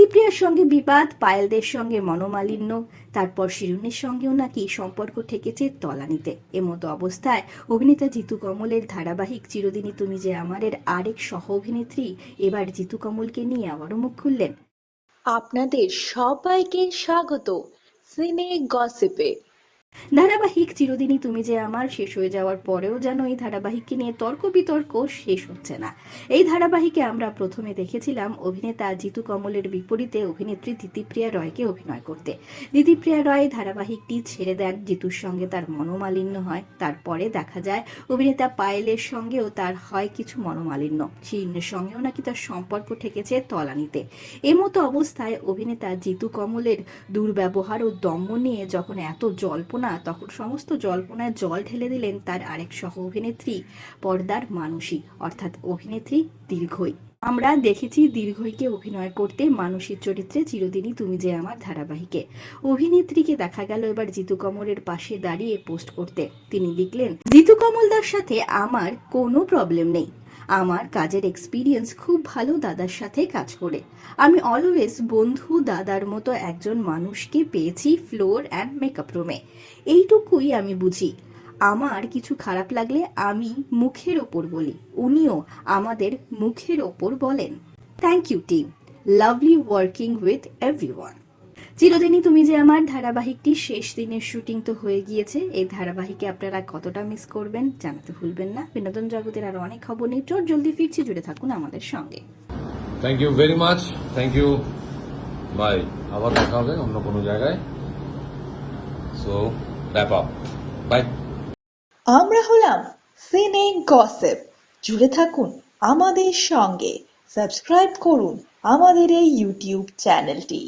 দিতিপ্রিয়ার সঙ্গে বিবাদ, পায়েলদের সঙ্গে মনোমালিন্য, তারপর শিরুনির সঙ্গেও নাকি সম্পর্ক ঠেকেছে তলানিতে। এমতো অবস্থায় অভিনেতা জিতু কমলের ধারাবাহিক চিরদিনই তুমি যে আমারের আরেক সহ অভিনেত্রী এবার জিতু কমলকে নিয়ে আবারও মুখ খুললেন। আপনাদের সবাইকে স্বাগত সিনে গসিপে। ধারাবাহিক চিরদিনই তুমি যে আমার শেষ হয়ে যাওয়ার পরেও যেন এই ধারাবাহিককে নিয়ে তর্ক বিতর্ক শেষ হচ্ছে না। এই ধারাবাহিকে আমরা প্রথমে দেখেছিলাম অভিনেতা জিতু কমলের বিপরীতে অভিনেত্রী দিতিপ্রিয়া রয়কে অভিনয় করতে। দিতিপ্রিয়া রয় ধারাবাহিকটি ছেড়ে দেন, জিতুর সঙ্গে তার মনোমালিন্য হয়। তারপরে দেখা যায় অভিনেতা পায়েলের সঙ্গেও তার হয় কিছু মনোমালিন্য, শিরিনের সঙ্গেও নাকি তার সম্পর্ক ঠেকেছে তলানিতে। এমতো অবস্থায় অভিনেতা জিতু কমলের দুর্ব্যবহার ও দম্ভ নিয়ে যখন এত জল্পনা, তখন সমস্ত জল্পনায় জল ঢেলে দিলেন তার আরেক সহ অভিনেত্রী, পর্দার মানুষী অর্থাৎ অভিনেত্রী দীর্ঘই। আমরা দেখেছি দীর্ঘইকে অভিনয় করতে মানুষীর চরিত্রে চিরদিনই তুমি যে আমার ধারাবাহিকে। অভিনেত্রীকে দেখা গেল এবার জিতু কমলের পাশে দাঁড়িয়ে পোস্ট করতে। তিনি লিখলেন, জিতু কমলদার সাথে আমার কোনো প্রবলেম নেই, আমার কাজের এক্সপিরিয়েন্স খুব ভালো দাদার সাথে কাজ করে। আমি অলওয়েজ বন্ধু দাদার মতো একজন মানুষকে পেয়েছি ফ্লোর অ্যান্ড মেকআপ রুমে, এইটুকুই আমি বুঝি। আমার কিছু খারাপ লাগলে আমি মুখের ওপর বলি, উনিও আমাদের মুখের ওপর বলেন। Thank you team, lovely working with everyone. চিরদিনই তুমি যে আমার ধারাবাহিকটি শেষ দিনের শুটিং তো হয়ে গিয়েছে। এই ধারাবাহিকে আপনারা কতটা মিস করবেন জানাতে ভুলবেন না। বিনোদন জগতের আরো অনেক খবর নিয়ে চট জলদি ফিরছি, জুড়ে থাকুন আমাদের সঙ্গে। Thank you very much, thank you bye. আবার দেখা হবে অন্য কোনো জায়গায়। So wrap up, bye. আমরা হলাম সিনে গসিপ। জুড়ে থাকুন আমাদের সঙ্গে, সাবস্ক্রাইব করুন আমাদের এই ইউটিউব চ্যানেলটি।